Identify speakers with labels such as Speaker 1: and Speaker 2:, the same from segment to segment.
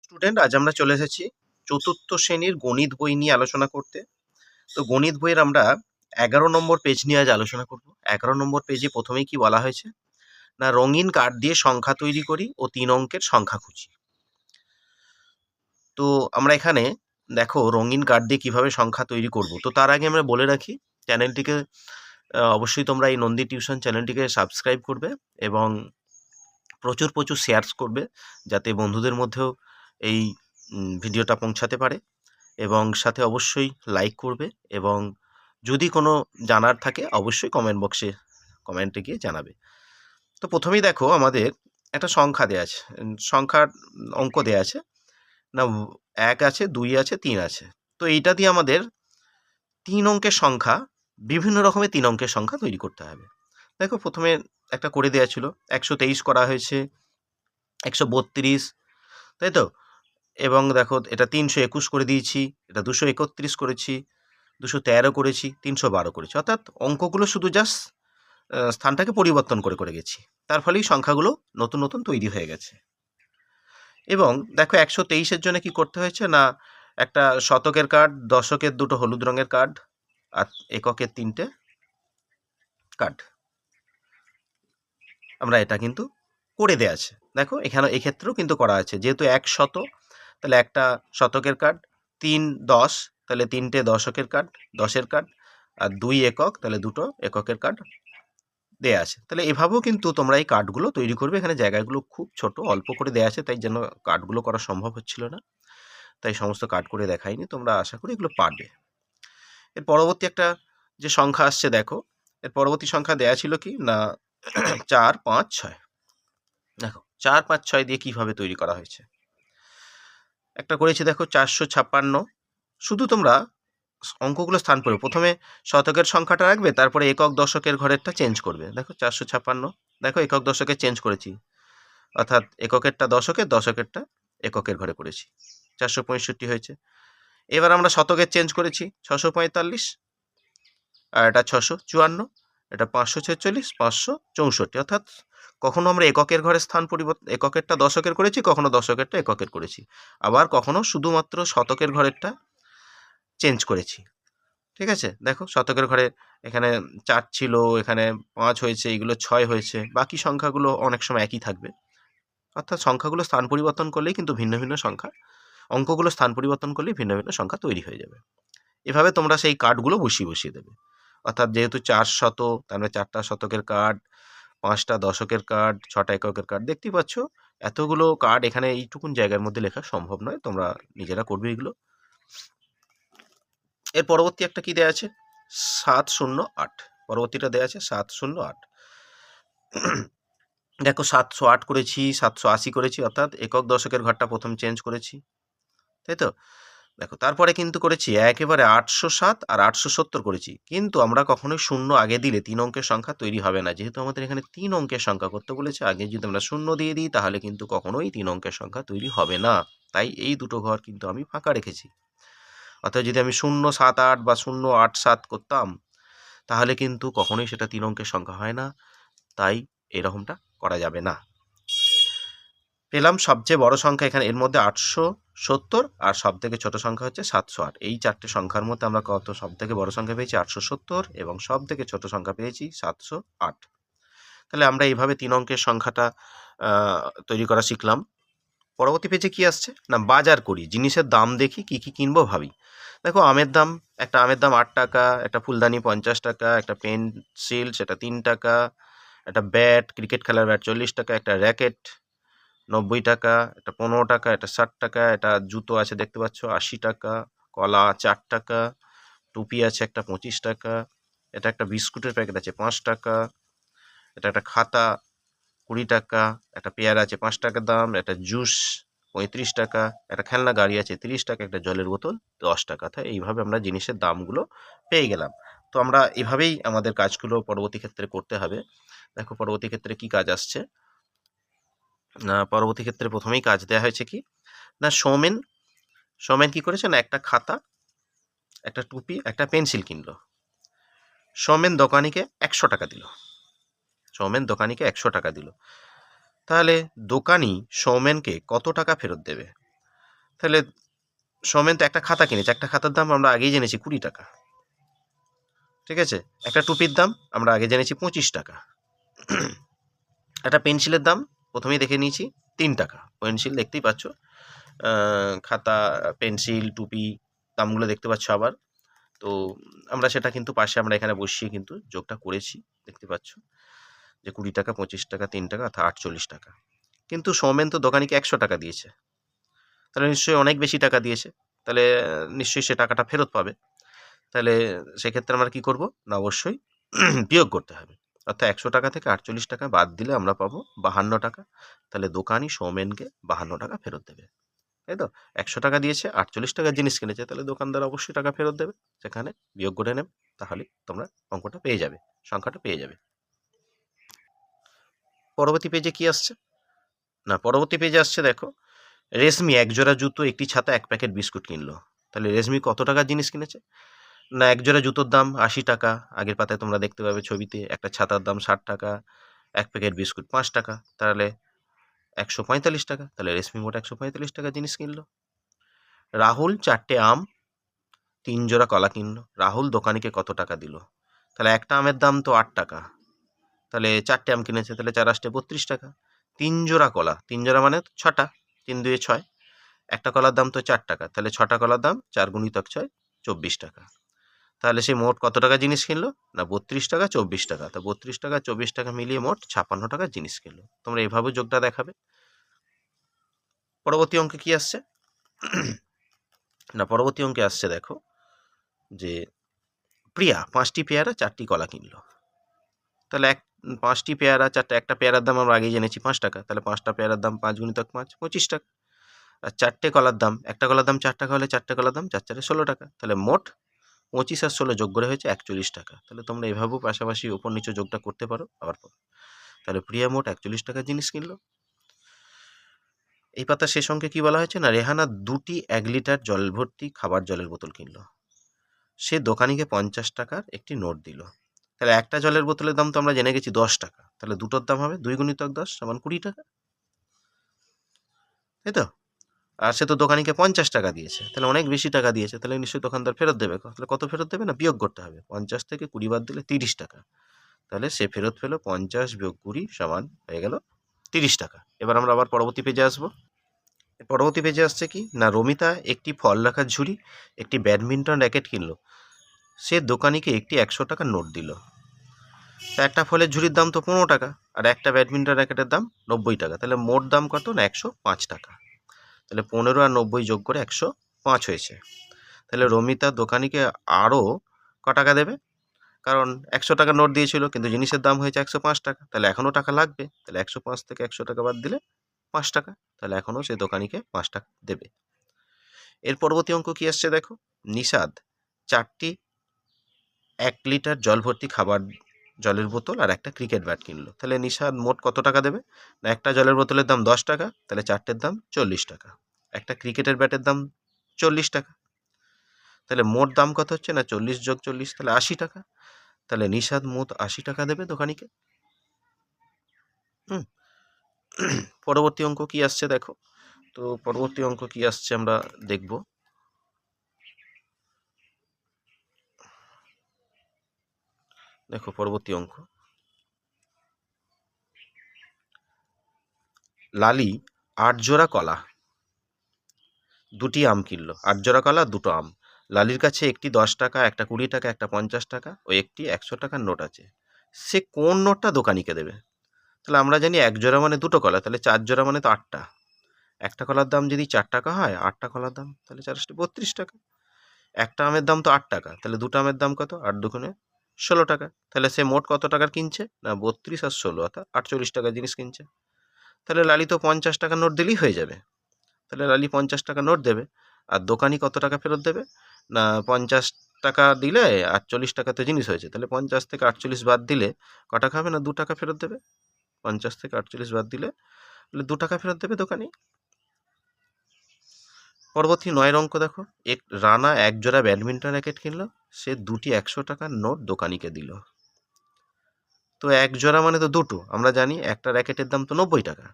Speaker 1: Student, আজ আমরা চলে এসেছি চতুর্থ শ্রেণীর গণিত বই নিয়ে আলোচনা করতে। তো গণিত বইয়ের আমরা 11 নম্বর পেজ নিয়ে আজ আলোচনা করব। 11 নম্বর পেজে প্রথমেই কি বলা হয়েছে, না রঙিন কার্ড দিয়ে সংখ্যা তৈরি করি ও 3 অঙ্কের সংখ্যা খুঁজি। তো আমরা এখানে দেখো রঙিন কার্ড দিয়ে কিভাবে সংখ্যা তৈরি করব। তো তার আগে আমরা বলে রাখি, চ্যানেলটিকে অবশ্যই তোমরা এই নন্দী টিউশন চ্যানেলটিকে সাবস্ক্রাইব করবে এবং প্রচুর প্রচুর শেয়ারস করবে, যাতে বন্ধুদের মধ্যেও এই ভিডিওটা পৌঁছাতে পারে। এবং সাথে অবশ্যই লাইক করবে এবং যদি কোনো জানার থাকে অবশ্যই কমেন্ট বক্সে কমেন্টে গিয়ে জানাবে। তো প্রথমেই দেখো আমাদের একটা সংখ্যা দেওয়া আছে, সংখ্যার অঙ্ক দেওয়া আছে, না 1 আছে, 2 আছে, 3 আছে। তো এইটা দিয়ে আমাদের 3 অঙ্কের সংখ্যা, বিভিন্ন রকমের 3 অঙ্কের সংখ্যা তৈরি করতে হবে। দেখো প্রথমে একটা করে দেওয়া ছিল, 123 করা হয়েছে, 132, তাই তো। এবং দেখো এটা 321 করে দিয়েছি, এটা 231 করেছি, 213 করেছি, 312 করেছি। অর্থাৎ অঙ্কগুলো শুধু জাস্ট স্থানটাকে পরিবর্তন করে করে গেছি, তার ফলেই সংখ্যাগুলো নতুন নতুন তৈরি হয়ে গেছে। এবং দেখো 123-এর জন্য কি করতে হয়েছে, না একটা শতকের কার্ড, দশকের 2টো হলুদ রঙের কার্ড আর এককের 3টে কার্ড, আমরা এটা কিন্তু করে দেওয়া আছে। দেখো এখানে এক্ষেত্রেও কিন্তু করা আছে, যেহেতু 100 তাহলে একটা শতকের কার্ড, 3 10 তাহলে 3টে দশকের কার্ড, 10-এর কার্ড, আর 2 একক তাহলে 2টো এককের কার্ড দেয়া আছে। তাহলে এভাবেও কিন্তু তোমরা এই কার্ডগুলো তৈরি করবে। এখানে জায়গাগুলো খুব ছোট, অল্প করে দেয়া আছে, তাই জন্য কার্ডগুলো করা সম্ভব হচ্ছিল না, তাই সমস্ত কার্ড করে দেখাইনি। তোমরা আশা করি এগুলো পারবে। এর পরবর্তী একটা যে সংখ্যা আসছে, দেখো এর পরবর্তী সংখ্যা দেয়া ছিল কি, না 4 5 6। দেখো 4 5 6 দিয়ে কিভাবে তৈরি করা হয়েছে। একটা করেছি দেখো 456। শুধু তোমরা অঙ্কগুলো স্থান পড়বে, প্রথমে শতকের সংখ্যাটা রাখবে, তারপরে একক দশকের ঘরেরটা চেঞ্জ করবে। দেখো 456, দেখো একক দশকে চেঞ্জ করেছি, অর্থাৎ এককেরটা দশকের, দশকেরটা এককের ঘরে করেছি, 465 হয়েছে। এবার আমরা শতকের চেঞ্জ করেছি, 645, আর এটা 654, এটা 546, 564। অর্থাৎ কখনো আমরা এককের ঘরে স্থান পরিবর্তন, এককেরটা দশকের করেছি, কখনো দশকেরটা এককের করেছি, আবার কখনো শুধুমাত্র শতকের ঘরেরটা চেঞ্জ করেছি। ঠিক আছে, দেখো শতকের ঘরে এখানে 4 ছিল, এখানে 5 হয়েছে, এগুলো 6 হয়েছে, বাকি সংখ্যাগুলো অনেক সময় একই থাকবে। অর্থাৎ সংখ্যাগুলো স্থান পরিবর্তন করলেই কিন্তু ভিন্ন ভিন্ন সংখ্যা, অঙ্কগুলো স্থান পরিবর্তন করলেই ভিন্ন ভিন্ন সংখ্যা তৈরি হয়ে যাবে। এভাবে তোমরা সেই কার্ডগুলো বসিয়ে বসিয়ে দেবে। অর্থাৎ যেহেতু 400, তার মানে 4টা শতকের কার্ড, 5টা দশকের কার্ড, 6টা এককের কার্ড, দেখতেই পাচ্ছ এতগুলো কার্ড এখানে এইটুকুন জায়গার মধ্যে লেখা সম্ভব নয়, তোমরা নিজেরা করবে এগুলো। এর পরবর্তী একটা কি দেয়া আছে, 708, পরবর্তীটা দেয়া আছে 708। দেখো 708 করেছি, 780 করেছি, অর্থাৎ একক দশকের ঘরটা প্রথম চেঞ্জ করেছি, তাই তো। দেখো তারপরে কিন্তু করেছি একেবারে 807 আর 870 করেছি, কিন্তু আমরা কখনোই শূন্য আগে দিলে 3 অঙ্কের সংখ্যা তৈরি হবে না, যেহেতু আমাদের এখানে 3 অঙ্কের সংখ্যা করতে বলেছে। আগে যদি আমরা শূন্য দিয়ে দিই তাহলে কিন্তু কখনোই 3 অঙ্কের সংখ্যা তৈরি হবে না, তাই এই দুটো ঘর কিন্তু আমি ফাঁকা রেখেছি। অর্থাৎ যদি আমি 078 বা 087 করতাম তাহলে কিন্তু কখনোই সেটা 3 অঙ্কের সংখ্যা হয় না, তাই এরকমটা করা যাবে না। পেলাম সবচেয়ে বড় সংখ্যা এখানে, এর মধ্যে 870, আর সব থেকে ছোট সংখ্যা হচ্ছে 708। এই 4টে সংখ্যার মধ্যে আমরা কত সব থেকে বড় সংখ্যা পেয়েছি 870, এবং সব থেকে ছোট সংখ্যা পেয়েছি 708। তাহলে আমরা এইভাবে 3 অঙ্কের সংখ্যাটা তৈরি করা শিখলাম। পরবর্তী পেজে কি আসছে, না বাজার করি, জিনিসের দাম দেখি, কি কি কিনবো ভাবি। দেখো আমের দাম, একটা আমের দাম 8 টাকা, একটা ফুলদানি 50 টাকা, একটা পেন্সিল সেটা 3 টাকা, একটা ব্যাট, ক্রিকেট খেলার ব্যাট 40 টাকা, একটা র্যাকেট 90 টাকা, একটা 15 টাকা, একটা 60 টাকা, এটা জুতো আছে দেখতে পাচ্ছ 80 টাকা, কলা 4 টাকা, টুপি আছে একটা 25 টাকা, এটা একটা বিস্কুটের প্যাকেট আছে 5 টাকা, এটা একটা খাতা 20 টাকা, একটা পেয়ারা আছে 5 টাকা দাম, একটা জুস 35 টাকা, একটা খেলনা গাড়ি আছে 30 টাকা, একটা জলের বোতল 10 টাকা। তাই এইভাবে আমরা জিনিসের দামগুলো পেয়ে গেলাম। তো আমরা এভাবেই আমাদের কাজগুলো পরবর্তী ক্ষেত্রে করতে হবে। দেখো পরবর্তী ক্ষেত্রে কি কাজ আসছে, না পরবর্তী ক্ষেত্রে প্রথমেই কাজ দেওয়া হয়েছে কি, না সৌমেন, সৌমেন কি করেছে, না একটা খাতা, একটা টুপি, একটা পেন্সিল কিনলো। সৌমেন দোকানিকে 100 টাকা দিল, সৌমেন দোকানিকে 100 টাকা দিল। তাহলে দোকানি সৌমেনকে কত টাকা ফেরত দেবে। তাহলে সৌমেন তো একটা খাতা কিনেছে, একটা খাতার দাম আমরা আগেই জেনেছি 20 টাকা, ঠিক আছে। একটা টুপির দাম আমরা আগে জেনেছি 25 টাকা। একটা পেন্সিলের দাম প্রথমেই দেখে নিয়েছি 3 টাকা। পেন্সিল দেখতেই পাচ্ছ, খাতা, পেন্সিল, টুপি দামগুলো দেখতে পাচ্ছ আবার। তো আমরা সেটা কিন্তু পাশে আমরা এখানে বসিয়ে কিন্তু যোগটা করেছি, দেখতে পাচ্ছ যে 20 টাকা, 25 টাকা, 3 টাকা অর্থাৎ 48 টাকা। কিন্তু সৌমেন তো দোকানিকে 100 টাকা দিয়েছে, তাহলে নিশ্চয়ই অনেক বেশি টাকা দিয়েছে, তাহলে নিশ্চয়ই সে টাকাটা ফেরত পাবে। তাহলে সেক্ষেত্রে আমরা কি করব না, অবশ্যই বিয়োগ করতে হবে। অর্থাৎ 100 টাকা থেকে 48 টাকা বাদ দিলে আমরা পাবো 52 টাকা। তাহলে দোকানি সৌমেনকে 52 টাকা ফেরত দেবে, তাই তো। 100 টাকা দিয়েছে, 48 টাকার জিনিস কিনেছে, তাহলে দোকানদার অবশ্যই টাকা ফেরত দেবে। সেখানে বিয়োগ করে নেবে, তাহলে তোমরা অঙ্কটা পেয়ে যাবে, সংখ্যাটা পেয়ে যাবে। পরবর্তী পেজে কি আসছে না, পরবর্তী পেজে আসছে দেখো, রেশমি এক জোড়া জুতো, একটি ছাতা, এক প্যাকেট বিস্কুট কিনলো। তাহলে রেশমি কত টাকার জিনিস কিনেছে না, এক জোড়া জুতোর দাম 80 টাকা, আগের পাতায় তোমরা দেখতে পাবে ছবিতে। একটা ছাতার দাম 60 টাকা, এক প্যাকেট বিস্কুট 5 টাকা, তাহলে 145 টাকা। তাহলে রেশমি মোট 145 টাকা জিনিস কিনলো। রাহুল 4টে আম, 3 জোড়া কলা কিনলো। রাহুল দোকানিকে কত টাকা দিল? তাহলে একটা আমের দাম তো 8 টাকা, তাহলে 4টে আম কিনেছে, তাহলে 4 8 32 টাকা। 3 জোড়া কলা, 3 জোড়া মানে 6টা, 3 2 6, একটা কলার দাম তো 4 টাকা, তাহলে 6টা কলার দাম 4 গুণিতক 6 24 টাকা। তাহলে সে মোট কত টাকা জিনিস কিনলো না, 32 টাকা 24 টাকা। তো 32 টাকা 24 টাকা মিলিয়ে মোট 56 টাকার জিনিস কিনলো। তোমরা এভাবে যোগটা দেখাবে। পরবর্তী অঙ্কে কি আসছে না, পরবর্তী অঙ্কে আসছে দেখো যে প্রিয়া 5টি পেয়ারা 4টি কলা কিনলো। তাহলে 5টি পেয়ারা 4টা, একটা পেয়ারার দাম আমরা আগেই জেনেছি 5 টাকা, তাহলে 5টা পেয়ারার দাম 5 গুণিতক 5 25 টাকা। আর 4টে কলার দাম, একটা কলার দাম 4 টাকা হলে 4টে কলার দাম 4 4 16 টাকা। তাহলে মোট 25 আর 16 যোগ করে হয়েছে 41 টাকা। তাহলে তোমরা এভাবেও পাশাপাশি ওপর নিচে যোগটা করতে পারো আবার। তাহলে প্রিয়া মোট 41 টাকার জিনিস কিনলো। এই পাতার শেষ অঙ্কে কি বলা হয়েছে না, রেহানা 2টি 1 লিটার জল ভর্তি খাবার জলের বোতল কিনলো। সে দোকানিকে 50 টাকার একটি নোট দিল। তাহলে একটা জলের বোতলের দাম তো আমরা জেনে গেছি 10 টাকা, তাহলে দুটোর দাম হবে 2 গুণিতক 10 সমান 20 টাকা, তাই তো। আর সে তো দোকানিকে 50 টাকা দিয়েছে, তাহলে অনেক বেশি টাকা দিয়েছে, তাহলে নিশ্চয়ই দোকানদার ফেরত দেবে। তাহলে কত ফেরত দেবে না, বিয়োগ করতে হবে। 50 থেকে 20 বাদ দিলে 30 টাকা, তাহলে সে ফেরত পেলো 50 বিয়োগ 20 সমান হয়ে গেল 30 টাকা। এবার আমরা আবার পরবর্তী পেজে আসবো। পরবর্তী পেজে আসছে কি না, রমিতা একটি ফল রাখার ঝুড়ি, একটি ব্যাডমিন্টন র্যাকেট কিনলো। সে দোকানিকে একটি 100 টাকার নোট দিল। তা একটা ফলের ঝুড়ির দাম তো 15 টাকা, আর একটা ব্যাডমিন্টন র্যাকেটের দাম 90 টাকা, তাহলে মোট দাম কত না 105 টাকা। তাহলে 15 আর 90 যোগ করে 105 হয়েছে। তাহলে রমিতা দোকানিকে আরও ক টাকা দেবে, কারণ 100 টাকার নোট দিয়েছিল কিন্তু জিনিসের দাম হয়েছে 105 টাকা, তাহলে এখনও টাকা লাগবে। তাহলে 105 থেকে 100 টাকা বাদ দিলে 5 টাকা, তাহলে এখনও সে দোকানিকে 5 টাকা দেবে। এর পরবর্তী অঙ্ক কি আসছে দেখো, নিষাদ 4টি 1 লিটার জল ভর্তি খাবার জলের বোতল আর একটা ক্রিকেট ব্যাট কিনলো। তাহলে নিষাদ মোট কত টাকা দেবে না, একটা জলের বোতলের দাম 10 টাকা, তাহলে 4টের দাম 40 টাকা। একটা ক্রিকেটের ব্যাটের দাম 40 টাকা, তাহলে মোট দাম কত হচ্ছে না 40 যোগ 40, তাহলে 80 টাকা। তাহলে নিষাদ মোট 80 টাকা দেবে দোকানিকে। পরবর্তী অঙ্ক কি আসছে দেখো, তো পরবর্তী অঙ্ক কি আসছে আমরা দেখব। দেখো পরবর্তী অঙ্ক, লালি 8 জোড়া কলা, 2টি আম কিনলো। 8 জোড়া কলা, 2টো আম। লালির কাছে একটি 10 টাকা, একটা 20 টাকা, একটা 50 টাকা ও একটি 100 টাকার নোট আছে। সে কোন নোটটা দোকানিকে দেবে? তাহলে আমরা জানি 1 জোড়া মানে 2টো কলা, তাহলে 4 জোড়া মানে তো 8টা। একটা কলার দাম যদি 4 টাকা হয়, 8টা কলার দাম তাহলে 4 32 টাকা। একটা আমের দাম তো 8 টাকা, তাহলে 2টো আমের দাম কত, 8 দুগুণে 16 টাকা। তাহলে সে মোট কত টাকার কিনছে না 32 আর 16 অর্থাৎ 48 টাকার জিনিস কিনছে। তাহলে লালি তো 50 টাকার নোট দিলেই হয়ে যাবে, তাহলে লালি 50 টাকা নোট দেবে। আর দোকানি কত টাকা ফেরত দেবে না, 50 টাকা দিলে 48 টাকাতে জিনিস হয়েছে, তাহলে 50 থেকে 48 বাদ দিলে ক টাকা হবে না 2 টাকা ফেরত দেবে। 50 থেকে 48 বাদ দিলে তাহলে 2 টাকা ফেরত দেবে দোকানি। পরবর্তী 9 অঙ্ক দেখো, রানা 1 জোড়া ব্যাডমিন্টন র্যাকেট কিনলো। সে 2টি 100 টাকার নোট দোকানিকে দিল। তো 1 জোড়া মানে তো 2টো, আমরা জানি একটা র্যাকেটের দাম তো 90 টাকা,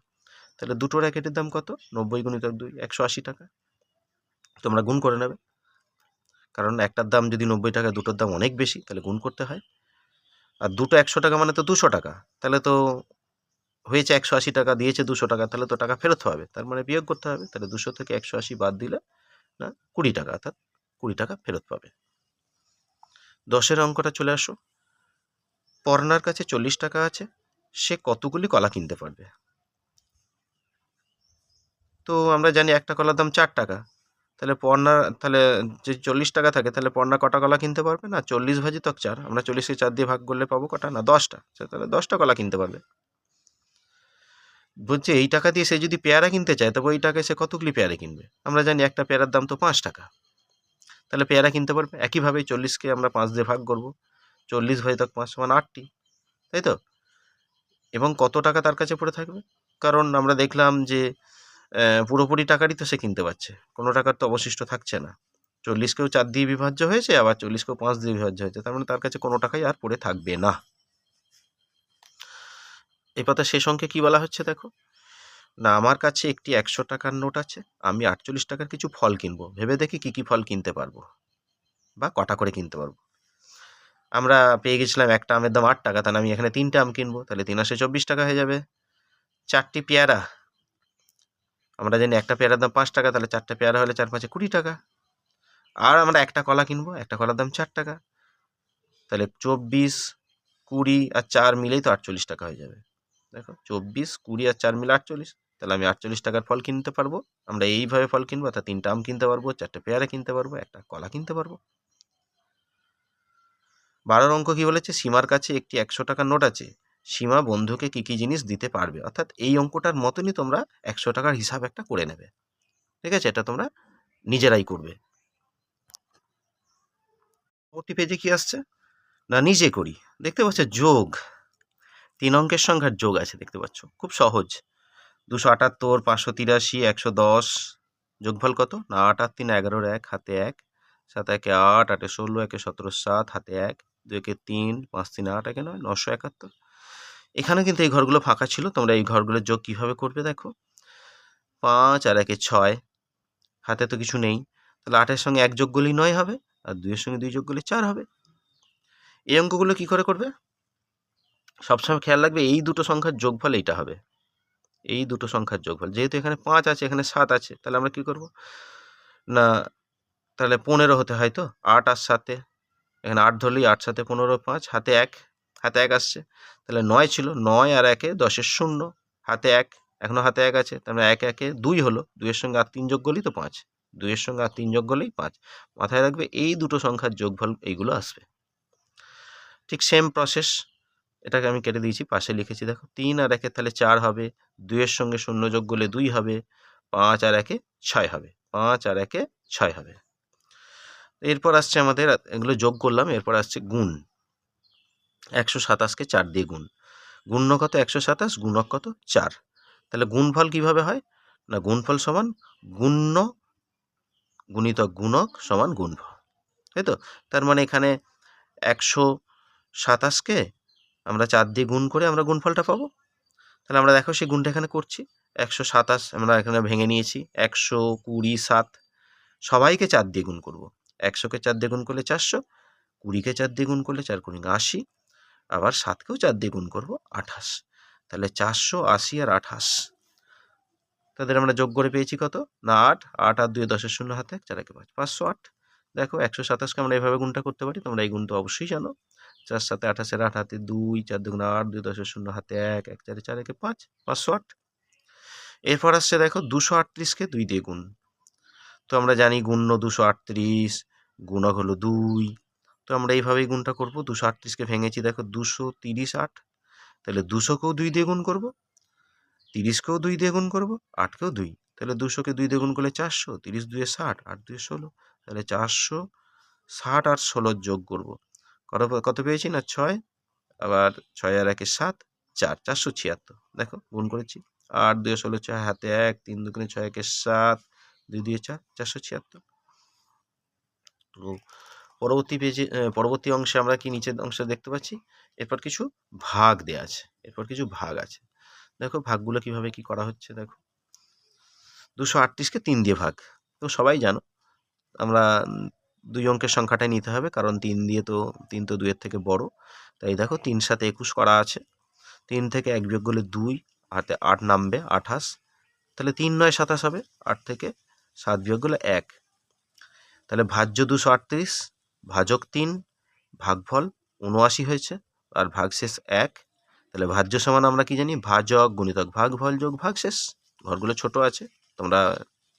Speaker 1: তাহলে 2টো র্যাকেটের দাম কত, 90 গুণিতক 2 180 টাকা। তোমরা গুণ করে নেবে, কারণ একটার দাম যদি 90 টাকা, দুটোর দাম অনেক বেশি, তাহলে গুণ করতে হয়। আর দুটো 100 টাকা মানে তো 200 টাকা, তাহলে তো হয়েছে 180 টাকা, দিয়েছে 200 টাকা, তাহলে তো টাকা ফেরত হবে, তার মানে বিয়োগ করতে হবে। তাহলে 200 থেকে 180 বাদ দিলে না 20 টাকা, অর্থাৎ 20 টাকা ফেরত পাবে। 10-এর অঙ্কটা চলে আসো। পর্ণার কাছে 40 টাকা আছে, সে কতগুলি কলা কিনতে পারবে? তো আমরা জানি একটা কলার দাম 4 টাকা, তাহলে তাহলে যে 40 টাকা থাকে, তাহলে পর্ণা কটা কলা কিনতে পারবে? না 40 ভাজিতক 4, আমরা 40কে 4 দিয়ে ভাগ করলে পাবো কটা? না 10টা। তাহলে 10টা কলা কিনতে পারবে। বলছে এই টাকা দিয়ে সে যদি পেয়ারা কিনতে চায়, তবে ওই টাকায় সে কতগুলি পেয়ারা কিনবে? আমরা জানি একটা পেয়ারার দাম তো 5 টাকা, তাহলে পেয়ারা কিনতে পারবে। একইভাবে 40কে আমরা 5 দিয়ে ভাগ করব, 40 ভাজিতক 5 সমান 8টি, তাই তো? এবং কত টাকা তার কাছে পড়ে থাকবে? কারণ আমরা দেখলাম যে পুরোপুরি টাকারই তো সে কিনতে পারছে, কোনো টাকার তো অবশিষ্ট থাকছে না। 40কেও 4 দিয়ে বিভাজ্য হয়েছে, আবার 40কেও 5 দিয়ে বিভাজ্য হয়েছে, তার মানে তার কাছে কোনো টাকাই আর পড়ে থাকবে না। এই পাতা শেষ অঙ্কে কি বলা হচ্ছে দেখো, না আমার কাছে একটি 100 টাকার নোট আছে, আমি 48 টাকার কিছু ফল কিনবো, ভেবে দেখি কি কি ফল কিনতে পারবো বা কটা করে কিনতে পারবো। আমরা পেয়ে গেছিলাম একটা আমের দাম 8 টাকা, তাহলে আমি এখানে 3টে আম কিনবো, তাহলে 3 আসে 24 টাকা হয়ে যাবে। 4টি পেয়ারা, আমরা জানি একটা পেয়ারার দাম 5 টাকা, তাহলে 4টে পেয়ারা হলে 4 5 20 টাকা। আর আমরা একটা কলা কিনবো, একটা কলার দাম 4 টাকা, তাহলে 24, 20 আর 4 মিলেই তো 48 টাকা হয়ে যাবে। দেখো 24, 20 আর 4 মিলে 48, তাহলে আমি 48 টাকার ফল কিনতে পারবো। আমরা এইভাবে ফল কিনবো, অর্থাৎ 3টে আম কিনতে পারবো, 4টে পেয়ারা কিনতে পারবো, একটা কলা কিনতে পারবো। 12 অঙ্ক কি বলেছে, সীমার কাছে একটি 100 টাকার নোট আছে, সীমা বন্ধুকে কি কি জিনিস দিতে পারবে? অর্থাৎ এই অঙ্কটার মতনই তোমরা 100 টাকার হিসাব একটা করে নেবে, ঠিক আছে? এটা তোমরা নিজেরাই করবে। পরবর্তী পেজে কি আসছে, না নিজে করি। দেখতে পাচ্ছ যোগ, 3 অঙ্কের সংখ্যার যোগ আছে, দেখতে পাচ্ছ খুব সহজ। 278, 583, 110, যোগফল কত? না 8 আর 3 11, 1 হাতে 1, 7 1 8, 8 16, 1 17 7 হাতে 1, 2 1 3, 5 3 8, 1 9, 971। এখানে কিন্তু এই ঘরগুলো ফাঁকা ছিল, তোমরা এই ঘরগুলোর যোগ কিভাবে করবে দেখো। 5 আর 1 6, হাতে তো কিছু নেই, তাহলে 8-এর সঙ্গে 1 যোগ করলেই 9 হবে, আর 2-এর সঙ্গে 2 যোগ করলে 4 হবে। এই অঙ্কগুলো কি করে করবে? সবসময় খেয়াল রাখবে এই দুটো সংখ্যার যোগফল এইটা হবে, এই দুটো সংখ্যার যোগফল। যেহেতু এখানে 5 আছে, এখানে 7 আছে, তাহলে আমরা কি করব, না তাহলে 15 হতে হয় তো, 8 আর 7, এখানে 8 ধরলেই 8 7 15 5, হাতে 1, হাতে 1 আসছে, তাহলে 9 ছিল, 9 আর 1 10-এর 0, হাতে 1, এখনো হাতে 1 আছে, তার মানে 1 1 2 হলো, 2-এর সঙ্গে আর 3 যোগ করলেই তো 5, 2-এর সঙ্গে আর 3 যোগ করলেই 5। মাথায় রাখবে এই দুটো সংখ্যার যোগফল এইগুলো আসবে। ঠিক সেম প্রসেস, এটাকে আমি কেটে দিয়েছি, পাশে লিখেছি দেখো, 3 আর 1 তাহলে 4 হবে, 2-এর সঙ্গে 0 যোগ করলে 2 হবে, 5 আর 1 6 হবে, 5 আর 1 6 হবে। এরপর আসছে আমাদের, এগুলো যোগ করলাম, এরপর আসছে গুণ। 127কে 4 দিয়ে গুণ, গুণ্য কত 127, গুণক কত 4, তাহলে গুণফল কিভাবে হয়, না গুণফল সমান গুণ্য গুণিতক গুণক সমান গুণফল, তাই তো? তার মানে এখানে 127কে আমরা 4 দিয়ে গুণ করে আমরা গুণফলটা পাবো। তাহলে আমরা দেখো সেই গুণটা এখানে করছি, 127 আমরা এখানে ভেঙে নিয়েছি, 120 7, সবাইকে 4 দিয়ে গুণ করবো। 100কে 4 দিয়ে গুণ করলে 400, 20কে 4 দিয়ে গুণ করলে 4 × 80, আবার 7কেও 4 দিয়ে গুণ করবো 28, তাহলে 480 আর 28, তাদের আমরা যোগ করে পেয়েছি কত, না 8, 8 আর 2 10-এর 0 হাতে 1, 4 1 5, 508। দেখো 127কে আমরা এইভাবে গুণটা করতে পারি, তোমরা এই গুণ তো অবশ্যই জানো, 4 7 28, 8 হাতে 2, 4 2 8, 2 10-এর 0 হাতে 1, 1 4 4 1 5, 508। এরপর আসছে দেখো 238কে 2 দিয়ে গুণ, তো আমরা জানি গুণ্য 238, গুণক হলো 2, তো আমরা এইভাবেই গুণটা করবো। 238কে ভেঙেছি দেখো, 230 8, তাহলে 200কেও 2 দিয়ে গুণ করবো, 30কেও 2 দিয়ে গুণ করবো, 8কেও 2, তাহলে 200কে 2 দিয়ে গুণ করলে 400, 30 2 60, 8 2 16, তাহলে 460 আর 16 যোগ করবো, কত পেয়েছি, না 6, আবার 6 আর 1 7, 4, 476। দেখো গুণ করেছি, 8 2 16, 6 হাতে 1, 3 2 6 1 7, 2 2 4, 476। তো পরবর্তী পেজে, পরবর্তী অংশে আমরা কি নিচের অংশে দেখতে পাচ্ছি, এরপর কিছু ভাগ দেয়া আছে, এরপর কিছু ভাগ আছে। দেখো ভাগগুলো কিভাবে কি করা হচ্ছে দেখো। 238কে 3 দিয়ে ভাগ, তো সবাই জানো আমরা 2 অঙ্কের সংখ্যাটাই নিতে হবে, কারণ 3 দিয়ে তো 3 তো 2 এর থেকে বড়। তাই দেখো 3 সাথে 21 করা আছে। 3 থেকে 1 বিয়োগ করলে 2, হাতে 8 নামবে 28, তাহলে 3 9 27 হবে। 8 থেকে 7 বিয়োগ করলে 1, তাহলে ভাজ্য 238, ভাজক 3, ভাগফল 79 হয়েছে, আর ভাগশেষ 1। তাহলে ভাজ্য সমান আমরা কি জানি, ভাজক গুণিতক ভাগফল যোগ ভাগশেষ। ঘরগুলো ছোট আছে, তোমরা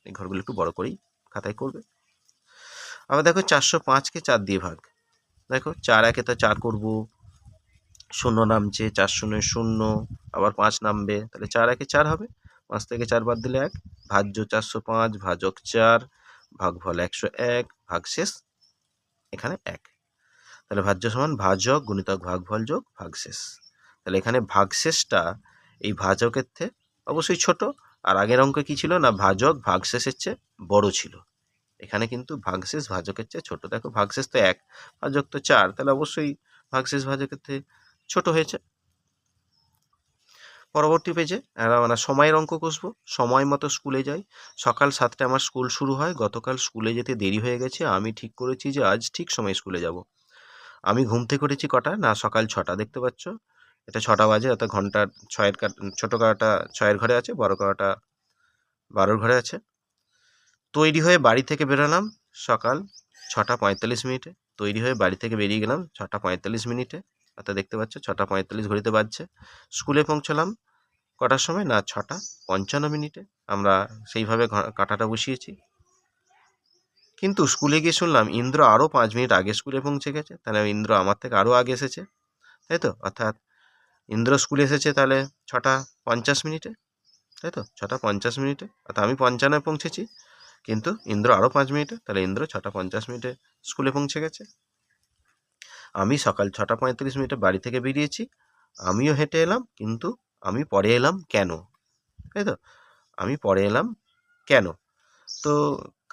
Speaker 1: এই ঘরগুলো একটু বড় করেই খাতায় করবে। আবার দেখো 405কে 4 দিয়ে ভাগ, দেখো 4 1 তে 4 করব, 0 নামছে, 4 0 0, আবার 5 নামবে, তাহলে 4 1 4 হবে, 5 থেকে 4 বাদ দিলে 1, ভাজ্য 405, ভাজক 4, ভাগফল 101, ভাগশেষ এখানে 1। তাহলে ভাজ্য সমান ভাজক গুণিতক ভাগফল যোগ ভাগশেষ। তাহলে এখানে ভাগশেষটা এই ভাজকের থেকে অবশ্যই ছোট, আর আগের অঙ্কে কি ছিল না, ভাজক ভাগশেষের চেয়ে বড় ছিল। এখানে কিন্তু ভাগশেষ ভাজকের চেয়ে ছোট। দেখো ভাগশেষ তো 1, ভাজক তো 4, তাহলে অবশ্যই ভাগশেষ ভাজকের থেকে ছোট হয়েছে। পরবর্তী পেজে আমরা সময়ের অঙ্ক কষবো। সময় মতো স্কুলে যাই, সকাল 7টায় আমার স্কুল শুরু হয়। গতকাল স্কুলে যেতে দেরি হয়ে গেছে, আমি ঠিক করেছি যে আজ ঠিক সময় স্কুলে যাব। আমি ঘুম থেকে উঠেছি কটা না, সকাল 6টা। দেখতে পাচ্ছ এটা 6টা বাজে, অর্থাৎ ঘন্টার 6-এর ছোটো কাঁটা 6-এর ঘরে আছে, বড় কাঁটা 12-র ঘরে আছে। তৈরি হয়ে বাড়ি থেকে বেরোলাম সকাল 6টা 45 মিনিটে। তৈরি হয়ে বাড়ি থেকে বেরিয়ে গেলাম 6টা 45 মিনিটে, অর্থাৎ দেখতে পাচ্ছ 6টা 45 ঘড়িতে বাজছে। স্কুলে পৌঁছলাম কটার সময় না, 6টা 55 মিনিটে। আমরা সেইভাবে কাঁটাটা বসিয়েছি। কিন্তু স্কুলে গিয়ে শুনলাম ইন্দ্র আরও 5 মিনিট আগে স্কুলে পৌঁছে গেছে, তাহলে ইন্দ্র আমার থেকে আরও আগে এসেছে, তাই তো? অর্থাৎ ইন্দ্র স্কুলে এসেছে তাহলে 6টা 50 মিনিটে, তাই তো? 6টা 50 মিনিটে, অর্থাৎ আমি 55 পৌঁছেছি, কিন্তু ইন্দ্র আরও 5 মিনিটে, তাহলে ইন্দ্র 6টা 50 মিনিটে স্কুলে পৌঁছে গেছে। আমি সকাল 6টা 35 মিনিটে বাড়ি থেকে বেরিয়েছি, আমিও হেঁটে এলাম, কিন্তু আমি পরে এলাম কেন, তাই তো? আমি পরে এলাম কেন? তো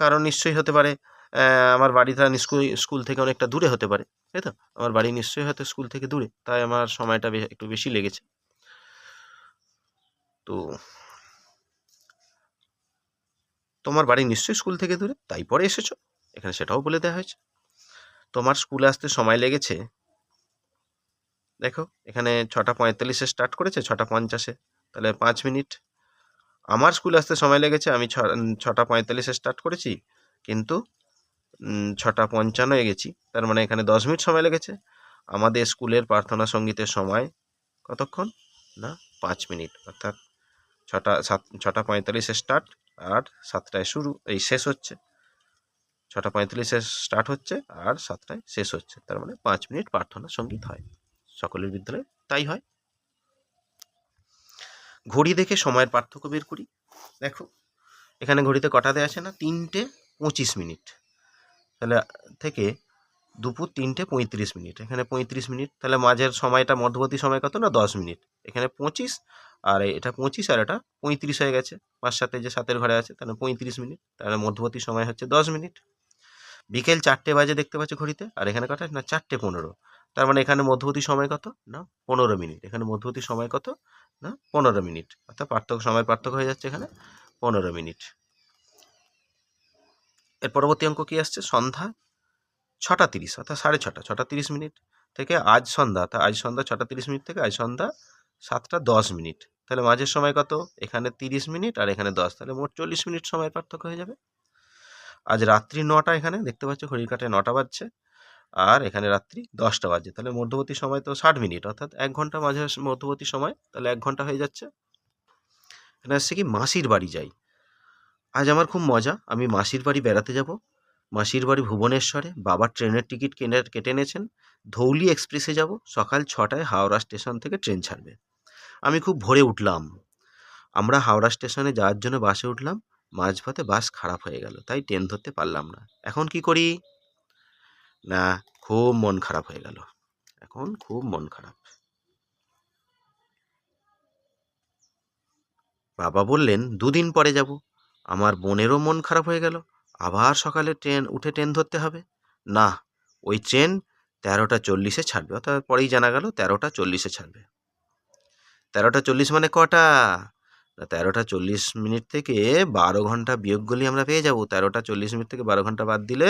Speaker 1: কারণ নিশ্চয়ই হতে পারে আমার বাড়িটা স্কুল থেকে অনেকটা দূরে হতে পারে, তাই তো? আমার বাড়ি নিশ্চয়ই হয়তো স্কুল থেকে দূরে, তাই আমার সময়টা একটু বেশি লেগেছে। তো তোমার বাড়ি নিশ্চয়ই স্কুল থেকে দূরে, তাই পরে এসেছো, এখানে সেটাও বলে দেওয়া হয়েছে। তোমার স্কুলে আসতে সময় লেগেছে, দেখো এখানে 6টা 45-এ স্টার্ট করেছে, 6টা 50-এ, তাহলে 5 মিনিট। আমার স্কুলে আসতে সময় লেগেছে, আমি 6টা 45-এ স্টার্ট করেছি, কিন্তু 6টা 55-এ গেছি, তার মানে এখানে 10 মিনিট সময় লেগেছে। আমাদের স্কুলের প্রার্থনা সঙ্গীতের সময় কতক্ষণ না, 5 মিনিট, অর্থাৎ 6টা 45-এ স্টার্ট, আর 7টায় শেষ হচ্ছে। 6টা 45-এ স্টার্ট হচ্ছে আর 7টায় শেষ হচ্ছে, তার মানে 5 মিনিট প্রার্থনা সঙ্গীত হয়। সকলের বিদ্যালয়ে তাই হয়। ঘড়ি দেখে সময়ের পার্থক্য বের করি। দেখো এখানে ঘড়িতে কটা দেওয়া আছে না, 3টে 25 মিনিট, তাহলে থেকে দুপুর 3টে 35 মিনিট, এখানে 35 মিনিট, তাহলে মাঝের সময়টা মধ্যবর্তী সময় কত না, 10 মিনিট। এখানে 25, আর এটা 25, আর এটা 35 হয়ে গেছে, 5 7 যে 7-এর ঘরে আছে, তাহলে 35 মিনিট, তাহলে মধ্যবর্তী সময় হচ্ছে 10 মিনিট। বিকেল 4টে বাজে দেখতে পাচ্ছ ঘড়িতে, আর এখানে কটা না, 4টে 15, তার মানে এখানে মধ্যবর্তী সময় কত না, 15 মিনিট। এখানে মধ্যবর্তী সময় কত না, 15 মিনিট, অর্থাৎ সময়ের পার্থক্য হয়ে যাচ্ছে এখানে 15 মিনিট। এর পরবর্তী অঙ্ক কি আসছে, সন্ধ্যা 6টা 30, অর্থাৎ 6:30, 6টা 30 মিনিট থেকে আজ সন্ধ্যা, তা আজ সন্ধ্যা 6টা 30 মিনিট থেকে আজ সন্ধ্যা 7টা 10 মিনিট, তাহলে মাঝের সময় কত, এখানে 30 মিনিট আর এখানে 10, তাহলে মোট 40 মিনিট সময়ের পার্থক্য হয়ে যাবে। আজ রাত্রি 9টা, এখানে দেখতে পাচ্ছ ঘড়ির কাঁটায় 9টা বাজছে, আর এখানে রাত্রি 10টা বাজছে, তাহলে মধ্যবর্তী সময় তো 60 মিনিট, অর্থাৎ 1 ঘন্টা মাঝে মধ্যবর্তী সময়, তাহলে 1 ঘন্টা হয়ে যাচ্ছে। এখানে আসছে কি, মাসির বাড়ি যাই। আজ আমার খুব মজা, আমি মাসির বাড়ি বেড়াতে যাব। মাসির বাড়ি ভুবনেশ্বরে, বাবা ট্রেনের টিকিট কেটে এনেছেন। ধৌলি এক্সপ্রেসে যাব, সকাল 6টায় হাওড়া স্টেশন থেকে ট্রেন ছাড়বে। আমি খুব ভোরে উঠলাম। আমরা হাওড়া স্টেশনে যাওয়ার জন্য বাসে উঠলাম, মাঝপথে বাস খারাপ হয়ে গেল, তাই ট্রেন ধরতে পারলাম না। এখন কি করি না, খুব মন খারাপ হয়ে গেল, এখন খুব মন খারাপ। বাবা বললেন 2 দিন পরে যাব। আমার বোনেরও মন খারাপ হয়ে গেল, আবার সকালে ট্রেন ধরতে হবে। না, ওই ট্রেন 13টা 40-এ ছাড়বে, অর্থাৎ পরেই জানা গেল 13টা 40-এ ছাড়বে। 13টা 40 মানে কটা 13টা 40 মিনিট থেকে 12 ঘন্টা বিয়োগ করলে আমরা পেয়ে যাব 13টা 40 মিনিট থেকে 12 ঘন্টা বাদ দিলে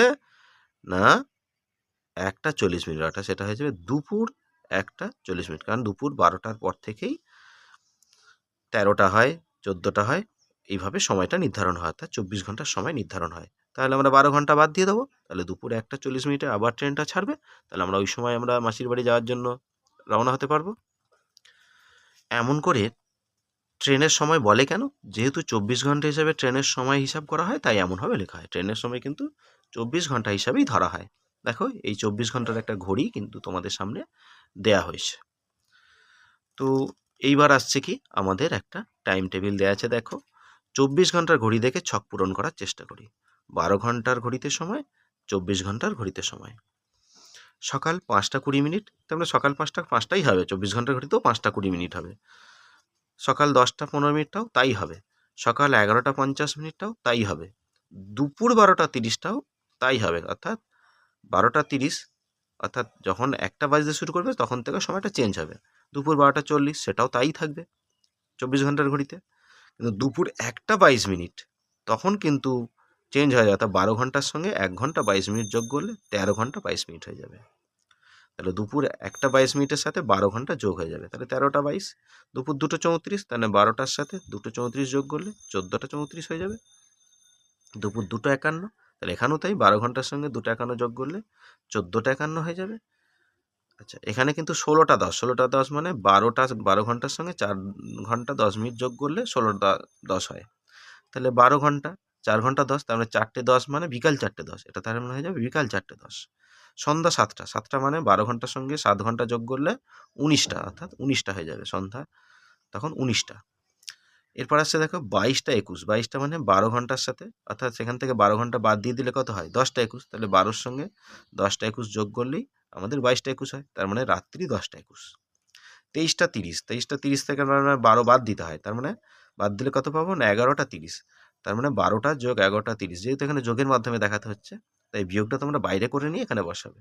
Speaker 1: না 1টা 40 মিনিট, অর্থাৎ সেটা হয়ে যাবে দুপুর 1টা 40 মিনিট, কারণ দুপুর 12টার পর থেকেই 13টা হয় 14টা হয়, এইভাবে সময়টা নির্ধারণ হয়, অর্থাৎ 24 ঘন্টার সময় নির্ধারণ হয়। তাহলে আমরা 12 ঘন্টা বাদ দিয়ে দেবো, তাহলে দুপুর 1টা 40 মিনিটে আবার ট্রেনটা ছাড়বে, তাহলে আমরা ওই সময় আমরা মাসির বাড়ি যাওয়ার জন্য রওনা হতে পারবো। এমন করে ট্রেনের সময় বলে কেন? যেহেতু 24 ঘন্টা হিসাবে ট্রেনের সময় হিসাব করা হয়, তাই এমনভাবে লেখা হয়। ট্রেনের সময় কিন্তু 24 ঘন্টা হিসাবেই ধরা হয়। দেখো এই 24 ঘন্টার একটা ঘড়ি কিন্তু তোমাদের সামনে দেয়া হয়েছে। তো এইবার আসছে কি, আমাদের একটা টাইম টেবিল দেওয়া আছে। দেখো 24 ঘন্টার ঘড়ি দেখে ছক পূরণ করার চেষ্টা করি। 12 ঘন্টার ঘড়িতে সময়, 24 ঘন্টার ঘড়িতে সময়। সকাল 5টা 20 মিনিট, তার মানে সকাল 5টাই হবে, 24 ঘন্টার ঘড়িতেও 5টা 20 মিনিট হবে। সকাল 10টা 15 মিনিটটাও তাই হবে। সকাল 11টা 50 মিনিটটাও তাই হবে। দুপুর 12টা 30টাও তাই হবে, অর্থাৎ 12টা 30, অর্থাৎ যখন 1টা বাজতে শুরু করবে তখন থেকে সময়টা চেঞ্জ হবে। দুপুর 12টা 40 সেটাও তাই থাকবে 24 ঘন্টার ঘড়িতে। কিন্তু দুপুর 1টা 22 মিনিট তখন কিন্তু চেঞ্জ হয়ে যাবে, অর্থাৎ 12 ঘন্টার সঙ্গে 1 ঘন্টা 22 মিনিট যোগ করলে 13 ঘন্টা 22 মিনিট হয়ে যাবে। তাহলে দুপুর 1টা 22 মিনিটের সাথে 12 ঘন্টা যোগ হয়ে যাবে, তাহলে 13টা 22। দুপুর 2টো 34, তাহলে 12টার সাথে 2টো 34 যোগ করলে 14টা 34 হয়ে যাবে। দুপুর 2টো 51, তাহলে এখানেও তাই, 12 ঘন্টার সঙ্গে 2টো 51 যোগ করলে 14টা 51 হয়ে যাবে। আচ্ছা, এখানে কিন্তু 16টা 10 মানে 12 ঘন্টার সঙ্গে 4 ঘন্টা 10 মিনিট যোগ করলে 16টা 10 হয়। তাহলে 12 ঘন্টা 4 ঘন্টা 10, তার মানে 4টে 10 মানে বিকাল 4টে 10, এটা তার মানে হয়ে যাবে বিকাল 4টে 10। সন্ধ্যা 7টা মানে 12 ঘন্টার সঙ্গে 7 ঘন্টা যোগ করলে 19টা, অর্থাৎ 19টা হয়ে যাবে সন্ধ্যা, তখন 19টা। এরপর আসছে দেখো 22টা 21, 22টা মানে 12 ঘন্টার সাথে, অর্থাৎ সেখান থেকে 12 ঘন্টা বাদ দিয়ে দিলে কত হয়? 10টা 21, তাহলে 12র সঙ্গে 10টা 21 যোগ করলেই আমাদের 22টা 21 হয়, তার মানে রাত্রি 10টা 21। 23টা 30 থেকে মানে 12 বাদ দিতে হয়, তার মানে বাদ দিলে কত পাবো না 11টা 30, তার মানে 12টা যোগ 11টা 30, যেহেতু এখানে যোগের মাধ্যমে দেখাতে হচ্ছে তাই বিয়োগটা তোমরা বাইরে করে নিয়ে এখানে বসাবে,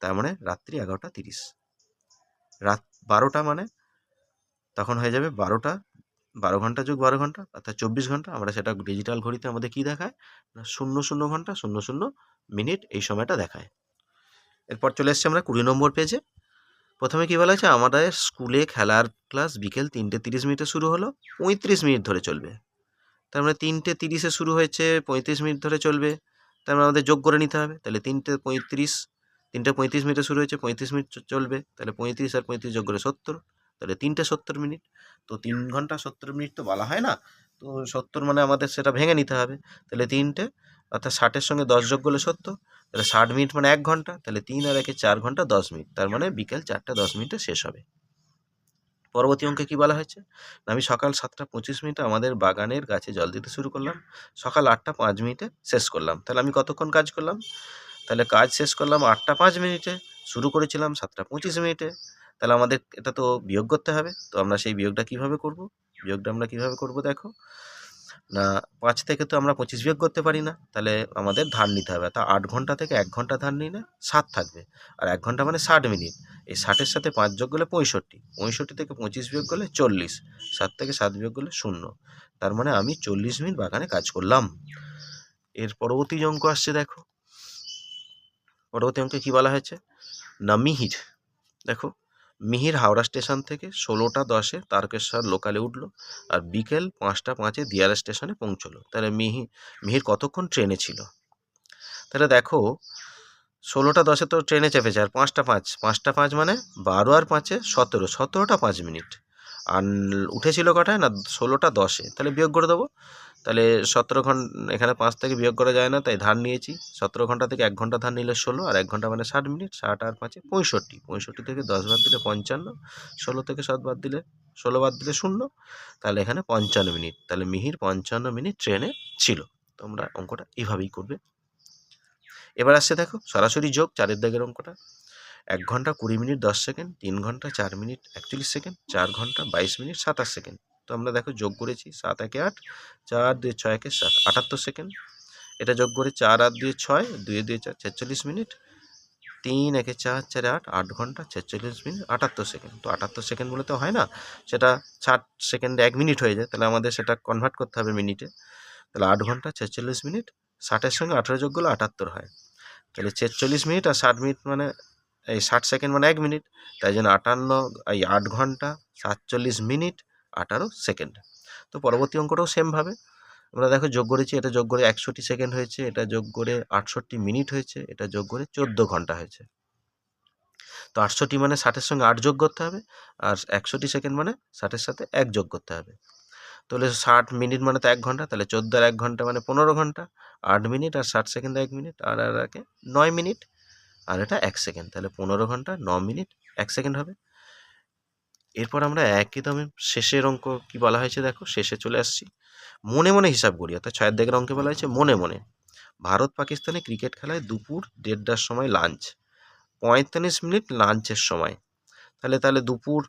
Speaker 1: তার মানে রাত্রি 11টা 30। রাত 12টা মানে তখন হয়ে যাবে 12 ঘন্টা যোগ 12 ঘন্টা, অর্থাৎ 24 ঘন্টা। আমরা সেটা ডিজিটাল ঘড়িতে আমাদের কি দেখায় না 00 ঘন্টা 00 মিনিট এই সময়টা দেখায়। এরপর চলে এসছি আমরা 20 নম্বর পেজে। প্রথমে কি বলা আছে, আমাদের স্কুলে খেলার ক্লাস বিকেল 3টে 30 মিনিটে শুরু হলো, 35 মিনিট ধরে চলবে। তার মানে 3টে 30-এ শুরু হয়েছে, 35 মিনিট ধরে চলবে, তার মানে আমাদের যোগ করে নিতে হবে। তাহলে 3টে 35 মিনিটে শুরু হয়েছে, 35 মিনিট চলবে, তাহলে 35 আর 35 যোগ করে 70, তাহলে 3টে 70 মিনিট। তো 3 ঘন্টা 70 মিনিট তো বলা হয় না, তো 70 মানে আমাদের সেটা ভেঙে নিতে হবে। তাহলে 3টে, অর্থাৎ 60-এর সঙ্গে 10 যোগ করলে 70, তাহলে 60 মিনিট মানে 1 ঘন্টা, তাহলে 3 আর 1-এ 4 ঘন্টা 10 মিনিট, তার মানে বিকেল 4টা 10 মিনিটে শেষ হবে। পরবর্তী অঙ্কে কি বলা হয়েছে, আমি সকাল 7টা 25 মিনিটে আমাদের বাগানের গাছে জল দিতে শুরু করলাম, সকাল 8টা 5 মিনিটে শেষ করলাম। তাহলে আমি কতক্ষণ কাজ করলাম? তাহলে কাজ শেষ করলাম 8টা 5 মিনিটে, শুরু করেছিলাম 7টা 25 মিনিটে। তাহলে আমাদের এটা তো বিয়োগ করতে হবে, তো আমরা সেই বিয়োগটা কিভাবে করব? বিয়োগটা আমরা কিভাবে করব দেখো না, 5 থেকে তো আমরা 25 বিয়োগ করতে পারি না, তাহলে আমাদের ধার নিতে হবে, তা 8 ঘন্টা থেকে 1 ঘন্টা ধার নিলে 7 থাকবে, আর 1 ঘন্টা মানে 60 মিনিট। এই 60-এর সাথে 5 যোগ করলে 65, 65 থেকে 25 বিয়োগ করলে 40, 7 থেকে 7 বিয়োগ করলে 0, তার মানে আমি 40 মিনিট বাগানে কাজ করলাম। এর পরবর্তী যে অঙ্ক আসছে দেখো, পরবর্তী অঙ্কে কী বলা হয়েছে না মিহির, দেখো মিহির হাওড়া স্টেশন থেকে 16টা 10-এ তারকেশ্বর লোকালে উঠলো, আর বিকেল 5টা 5-এ দিয়ারা স্টেশনে পৌঁছলো। তাহলে মিহির কতক্ষণ ট্রেনে ছিল? তাহলে দেখো 16টা 10-এ তো ট্রেনে চেপেছে, আর 5টা 5 মানে 12 আর 5-এ 17, 17টা 5 মিনিট, আর উঠেছিল কটায় না 16টা 10-এ, তাহলে বিয়োগ করে দেবো। তাহলে 17 ঘন্টা, এখানে 5 থেকে বিয়োগ করা যায় না তাই ধার নিয়েছি, 17 ঘন্টা থেকে 1 ঘন্টা ধার নিলে 16, আর 1 ঘন্টা মানে 60 মিনিট, 60 আর 5-এ 65, 65 থেকে 10 বাদ দিলে 55, 16 থেকে 7 বাদ দিলে 16 বাদ দিলে 0, তাহলে এখানে 55 মিনিট, তাহলে মিহির 55 মিনিট ট্রেনে ছিল। তোমরা অঙ্কটা এইভাবেই করবে। এবার আসছে দেখো সরাসরি যোগ 4-এর দাগের অঙ্কটা, 1 ঘন্টা 20 মিনিট 10 সেকেন্ড, 3 ঘন্টা 4 মিনিট 41 সেকেন্ড, 4 ঘন্টা 22 মিনিট 27 সেকেন্ড। তো আমরা দেখো যোগ করেছি, 7 একে 8, 4 2 6 একে 7, 78 সেকেন্ড। এটা যোগ করে 4 আর 2 6, 2 2 4 46 মিনিট, 3 একে 4 4 8 8 ঘন্টা 46 মিনিট 78 সেকেন্ড। তো 78 সেকেন্ড বলে তো হয় না, সেটা 60 সেকেন্ডে 1 মিনিট হয়ে যায়, তাহলে আমাদের সেটা কনভার্ট করতে হবে মিনিটে। তাহলে 8 ঘন্টা 46 মিনিট, 60-এর সঙ্গে 18 যোগ করলে 78 হয়। তাহলে 46 মিনিট আর 60 মিনিট মানে এই 60 সেকেন্ড মানে 1 মিনিট, তাই জন্য 8 ঘন্টা 47 মিনিট 18 সেকেন্ড। তো পরবর্তী অঙ্কটাও সেমভাবে আমরা দেখো যোগ করেছি, এটা যোগ করে 61 সেকেন্ড হয়েছে, এটা যোগ করে 68 মিনিট হয়েছে, এটা যোগ করে 14 ঘন্টা হয়েছে। তো 68 মানে 60-এর সঙ্গে 8 যোগ করতে হবে, আর 61 সেকেন্ড মানে 60-এর সাথে 1 যোগ করতে হবে। তাহলে 60 মিনিট মানে তো 1 ঘন্টা, তাহলে 14 আর 1 ঘন্টা মানে 15 ঘন্টা, 8 মিনিট আর 60 সেকেন্ড 1 মিনিট, আর একে 9 মিনিট, আর এটা 1 সেকেন্ড, তাহলে 15 ঘন্টা 9 মিনিট 1 সেকেন্ড হবে। এরপর আমরা একদম শেষের অঙ্ক কি বলা হয়েছে দেখো, শেষে চলে আসছি। মনে মনে হিসাব করি, অর্থাৎ 6 দাগের অঙ্কে বলা হয়েছে মনে মনে। ভারত পাকিস্তানে ক্রিকেট খেলায় দুপুর 1:30টার সময় লাঞ্চ, 45 মিনিট লাঞ্চের সময়। তাহলে দুপুর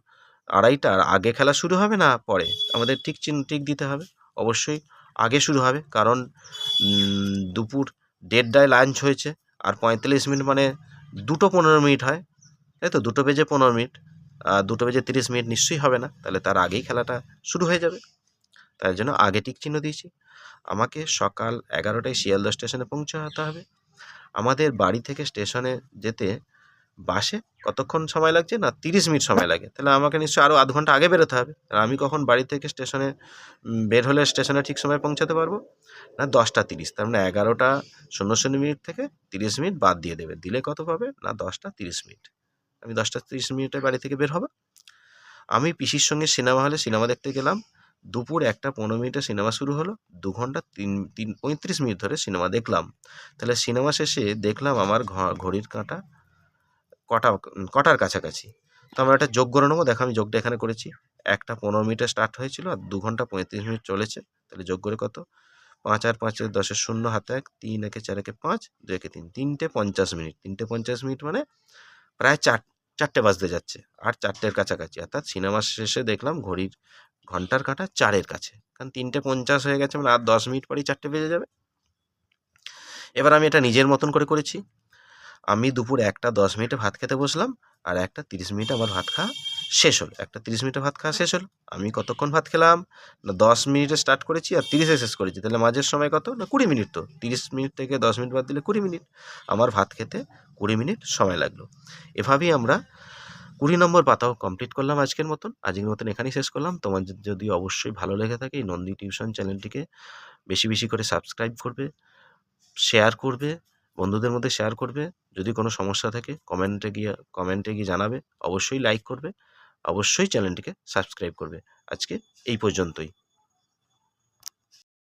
Speaker 1: 2:30টার আগে খেলা শুরু হবে না পরে? আমাদের ঠিক দিতে হবে, অবশ্যই আগে শুরু হবে, কারণ দুপুর 1:30টায় লাঞ্চ হয়েছে, আর 45 মিনিট মানে 2:15 হয়, তাই তো? 2:15, আর 2:30 নিশ্চয়ই হবে না, তাহলে তার আগেই খেলাটা শুরু হয়ে যাবে, তার জন্য আগে টিক চিহ্ন দিয়েছি। আমাকে সকাল 11টায় শিয়ালদা স্টেশনে পৌঁছাতে হবে। আমাদের বাড়ি থেকে স্টেশনে যেতে বাসে কতক্ষণ সময় লাগছে না, 30 মিনিট সময় লাগে, তাহলে আমাকে নিশ্চয়ই আরও আধ ঘন্টা আগে বেরোতে হবে। আমি কখন বাড়ি থেকে স্টেশনে বের হলে স্টেশনে ঠিক সময় পৌঁছাতে পারবো না, 10:30, তার মানে 11:00 থেকে 30 মিনিট বাদ দিয়ে দেবে, দিলে কত পাবে না 10:30 মিনিট। আমি 10:30 বাড়ি থেকে বের হবো। আমি পিসির সঙ্গে সিনেমা হলে সিনেমা দেখতে গেলাম, দুপুর 1:15 সিনেমা শুরু হলো, 2 ঘন্টা 35 মিনিট ধরে সিনেমা দেখলাম। তাহলে সিনেমা শেষে দেখলাম আমার ঘড়ির কাঁটা কটার কাছাকাছি। তো আমরা একটা যোগ করে নেবো, দেখো আমি যোগটা এখানে করেছি। 1:15 স্টার্ট হয়েছিল আর 2 ঘন্টা 35 মিনিট চলেছে, তাহলে যোগ করে কত? 5 আর 5 10 0 হাতে 1, 3 একে 4 একে 5, 2 একে 3, 3:50 মিনিট। 3:50 মিনিট মানে প্রায় 4টে বাজতে যাচ্ছে, আর 4টের কাছাকাছি, অর্থাৎ সিনেমা শেষে দেখলাম ঘড়ির ঘন্টার কাঁটা 4-এর কাছে, কারণ 3:50 হয়ে গেছে মানে আর 10 মিনিট পরেই 4টে বেজে যাবে। এবার আমি এটা নিজের মতন করে করেছি। আমি দুপুর 1:10 ভাত খেতে বসলাম, আর 1:30 আমার ভাত খাওয়া শেষ হলো। 1:30 ভাত খাওয়া শেষ হলো। আমি কতক্ষণ ভাত খেলাম না, 10 মিনিটে স্টার্ট করেছি আর 30-এ শেষ করেছি, তাহলে মাঝের সময় কত না 20 মিনিট। তো 30 মিনিট থেকে 10 মিনিট বাদ দিলে 20 মিনিট, আমার ভাত খেতে 20 মিনিট সময় লাগলো। এভাবেই আমরা 20 নম্বর পাতাও কমপ্লিট করলাম আজকের মতন এখানেই শেষ করলাম। তোমাদের যদি অবশ্যই ভালো লেগে থাকে এই নন্দী টিউশন চ্যানেলটিকে বেশি বেশি করে সাবস্ক্রাইব করবে, শেয়ার করবে, বন্ধুদের মধ্যে শেয়ার করবে। যদি কোনো সমস্যা থাকে কমেন্টে গিয়ে জানাবে, অবশ্যই লাইক করবে, অবশ্যই চ্যানেলটিকে সাবস্ক্রাইব করবে। আজকে এই পর্যন্তই।